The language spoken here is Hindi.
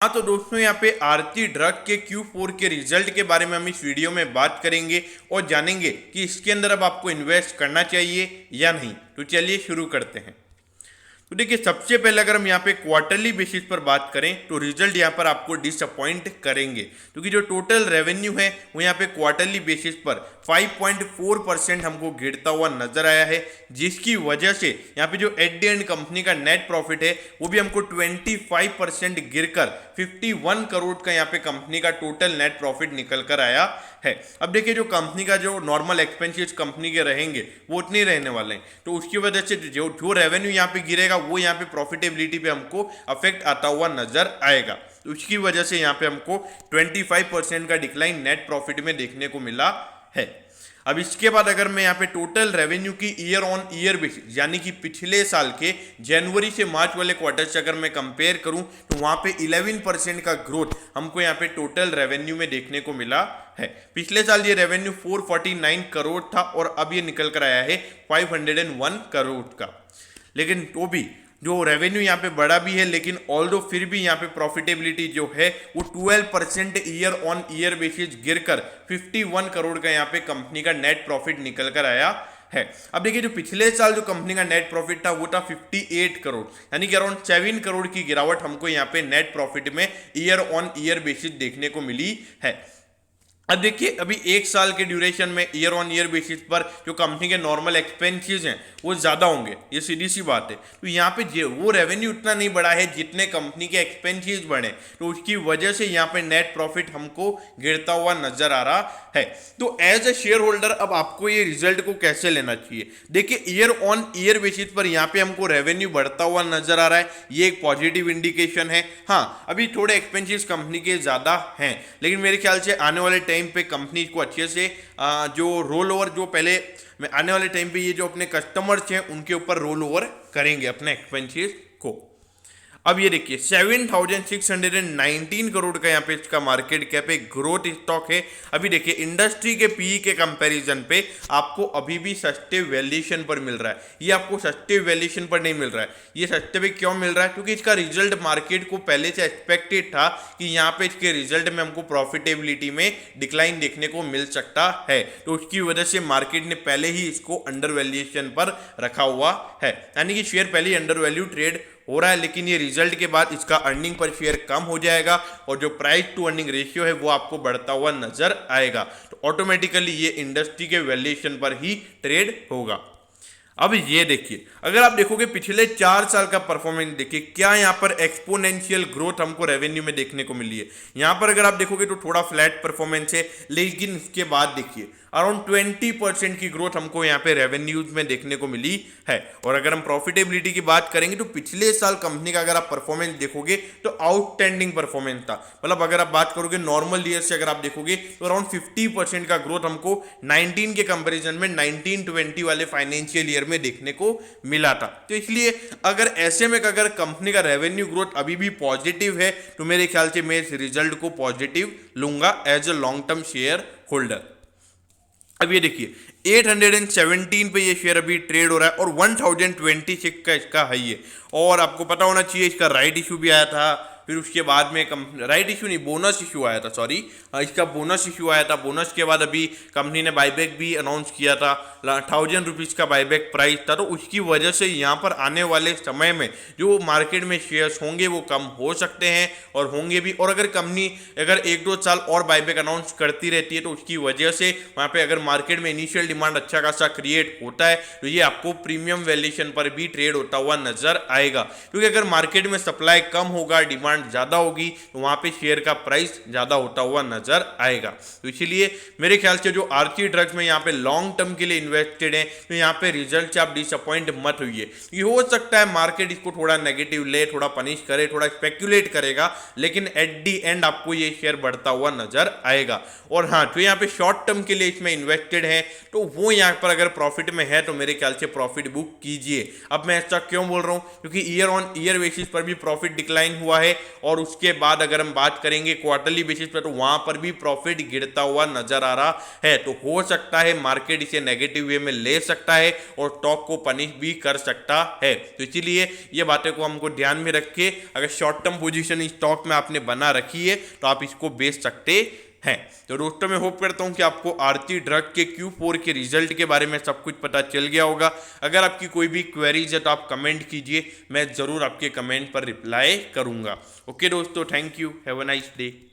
हाँ तो दोस्तों यहाँ पे आरती ड्रग के Q4 के रिजल्ट के बारे में हम इस वीडियो में बात करेंगे और जानेंगे कि इसके अंदर अब आपको इन्वेस्ट करना चाहिए या नहीं। तो चलिए शुरू करते हैं। तो देखिए सबसे पहले अगर हम यहाँ पे क्वार्टरली बेसिस पर बात करें तो रिजल्ट यहाँ पर आपको डिसअपॉइंट करेंगे, क्योंकि जो टोटल रेवेन्यू है वो यहाँ पे क्वार्टरली बेसिस पर 5.4% हमको गिरता हुआ नजर आया है, जिसकी वजह से यहाँ पे जो एट द एंड कंपनी का नेट प्रॉफिट है वो भी हमको 25% गिरकर 51 करोड़ का यहाँ पे कंपनी का टोटल नेट प्रॉफिट निकल कर आया है। अब देखिए जो कंपनी का जो नॉर्मल एक्सपेंसेस कंपनी के रहेंगे वो उतने रहने वाले हैं, तो उसकी वजह से जो रेवेन्यू यहाँ पे गिरेगा वो यहाँ पे प्रॉफिटेबिलिटी पे हमको अफेक्ट आता हुआ नजर आएगा। तो उसकी वजह से यहाँ पे हमको 25% का डिक्लाइन नेट प्रॉफिट में देखने को मिला है। अब इसके बाद अगर मैं यहाँ पे टोटल रेवेन्यू की ईयर ऑन ईयर बेसिस यानी कि पिछले साल के जनवरी से मार्च वाले क्वार्टर से अगर मैं कंपेयर करूं तो वहां पे 11% का ग्रोथ हमको यहाँ पे टोटल रेवेन्यू में देखने को मिला है। पिछले साल ये रेवेन्यू 449 करोड़ था और अब ये निकल कर आया है 501 करोड़ का, लेकिन तो भी जो रेवेन्यू यहाँ पे बड़ा भी है, लेकिन ऑल्दो फिर भी यहाँ पे प्रॉफिटेबिलिटी जो है वो 12% ईयर ऑन ईयर बेसिस गिरकर 51 करोड़ का यहाँ पे कंपनी का नेट प्रॉफिट निकल कर आया है। अब देखिए जो पिछले साल जो कंपनी का नेट प्रॉफिट था वो था 58 करोड़, यानी कि अराउंड 7 करोड़ की गिरावट हमको यहाँ पे नेट प्रॉफिट में ईयर ऑन ईयर बेसिस देखने को मिली है। अब देखिए अभी एक साल के ड्यूरेशन में ईयर ऑन ईयर बेसिस पर जो कंपनी के नॉर्मल एक्सपेंसेस हैं वो ज़्यादा होंगे, ये सीधी सी बात है। तो यहाँ पे वो रेवेन्यू उतना नहीं बढ़ा है जितने कंपनी के एक्सपेंसेस बढ़े, तो उसकी वजह से यहाँ पे नेट प्रॉफिट हमको गिरता हुआ नजर आ रहा है। तो एज ए शेयर होल्डर अब आपको ये रिजल्ट को कैसे लेना चाहिए? देखिए ईयर ऑन ईयर बेसिस पर यहाँ पे हमको रेवेन्यू बढ़ता हुआ नजर आ रहा है, ये एक पॉजिटिव इंडिकेशन है। हाँ अभी थोड़े एक्सपेंसेस कंपनी के ज़्यादा हैं, लेकिन मेरे ख्याल से आने वाले टाइम पे कंपनी को अच्छे से जो रोल ओवर जो पहले आने वाले टाइम पे ये जो अपने कस्टमर्स हैं उनके ऊपर रोल ओवर करेंगे अपने एक्सपेंसेस को। अब ये देखिए 7,619 करोड़ का यहाँ पे इसका मार्केट कैप है, ग्रोथ स्टॉक है। अभी देखिए इंडस्ट्री के पीई के कंपैरिजन पे आपको अभी भी सस्ते वैल्यूएशन पर मिल रहा है, ये आपको सस्ते वैल्यूएशन पर नहीं मिल रहा है। ये सस्ते पे क्यों मिल रहा है? क्योंकि इसका रिजल्ट मार्केट को पहले से एक्सपेक्टेड था कि यहाँ पे इसके रिजल्ट में हमको प्रॉफिटेबिलिटी में डिक्लाइन देखने को मिल सकता है, तो उसकी वजह से मार्केट ने पहले ही इसको अंडर वैल्यूएशन पर रखा हुआ है, यानी कि शेयर पहले ही अंडर वैल्यू ट्रेड हो रहा है। लेकिन ये रिजल्ट के बाद इसका अर्निंग पर शेयर कम हो जाएगा और जो प्राइस टू अर्निंग रेशियो है वो आपको बढ़ता हुआ नजर आएगा, तो ऑटोमेटिकली ये इंडस्ट्री के वैल्यूएशन पर ही ट्रेड होगा। अब ये देखिए अगर आप देखोगे पिछले 4 साल का परफॉर्मेंस देखिए, क्या यहाँ पर एक्सपोनेंशियल ग्रोथ हमको रेवेन्यू में देखने को मिली है। यहाँ पर अगर आप देखोगे तो थोड़ा फ्लैट परफॉर्मेंस है, लेकिन इसके बाद देखिए अराउंड 20% की ग्रोथ हमको यहाँ पे रेवेन्यूज में देखने को मिली है। और अगर हम प्रॉफिटेबिलिटी की बात करेंगे तो पिछले साल कंपनी का अगर आप परफॉर्मेंस देखोगे तो आउटस्टैंडिंग परफॉर्मेंस था, मतलब अगर आप बात करोगे नॉर्मल ईयर से अगर आप देखोगे तो अराउंड 50% का ग्रोथ हमको 19 के कंपेरिजन में 19-20 वाले फाइनेंशियल ईयर में देखने को मिला था। तो इसलिए अगर ऐसे में अगर कंपनी का रेवेन्यू ग्रोथ अभी भी पॉजिटिव है तो मेरे ख्याल से मैं इस रिजल्ट को पॉजिटिव लूंगा as a long term share holder. अब ये देखिए 817 पे ये शेयर अभी ट्रेड हो रहा है और 1026 का इसका हाई है। और आपको पता होना चाहिए इसका राइट इशू भी आया था, फिर उसके बाद में राइट इशू नहीं बोनस इशू आया था, सॉरी इसका बोनस इशू आया था। बोनस के बाद अभी कंपनी ने बाईबैक भी अनाउंस किया था, 1000 रुपीज़ का बाईबैक प्राइस था, तो उसकी वजह से यहाँ पर आने वाले समय में जो मार्केट में शेयर्स होंगे वो कम हो सकते हैं और होंगे भी। और अगर कंपनी अगर 1-2 साल और बाईबैक अनाउंस करती रहती है तो उसकी वजह से वहाँ पे अगर मार्केट में इनिशियल डिमांड अच्छा खासा क्रिएट होता है तो ये आपको प्रीमियम वैल्यूएशन पर भी ट्रेड होता हुआ नजर आएगा, क्योंकि अगर मार्केट में सप्लाई कम होगा डिमांड ज्यादा होगी तो वहां पे शेयर का प्राइस ज्यादा होता हुआ नजर आएगा। तो इसीलिए मेरे ख्याल से जो आरती ड्रग्स में यहाँ पे लॉन्ग टर्म के लिए इन्वेस्टेड है तो यहाँ पे रिजल्ट से आप डिसअपॉइंट मत होइए। ये हो सकता है मार्केट इसको थोड़ा नेगेटिव ले, थोड़ा पनिश करे, थोड़ा स्पेक्यूलेट करेगा, लेकिन एट दी एंड आपको ये शेयर बढ़ता हुआ नजर आएगा। और हाँ जो यहाँ पे शॉर्ट टर्म के लिए इसमें इन्वेस्टेड है तो वो यहाँ पर अगर प्रॉफिट में है तो मेरे ख्याल से प्रॉफिट बुक कीजिए। अब मैं ऐसा क्यों बोल रहा हूँ? क्योंकि ईयर ऑन ईयर बेसिस पर भी प्रॉफिट डिक्लाइन हुआ है और उसके बाद अगर हम बात करेंगे क्वार्टरली बेसिस पर तो वहां पर भी प्रॉफिट गिरता हुआ नजर आ रहा है। तो हो सकता है मार्केट इसे नेगेटिव वे में ले सकता है और स्टॉक को पनिश भी कर सकता है। तो इसीलिए ये बातें को हमको ध्यान में रख के अगर शॉर्ट टर्म पोजीशन स्टॉक में आपने बना रखी है तो आप इसको बेच सकते हैं। तो दोस्तों मैं होप करता हूं कि आपको आरती ड्रग के Q4 के रिजल्ट के बारे में सब कुछ पता चल गया होगा। अगर आपकी कोई भी क्वेरीज है तो आप कमेंट कीजिए, मैं जरूर आपके कमेंट पर रिप्लाई करूंगा। ओके दोस्तों, thank you, have a nice day.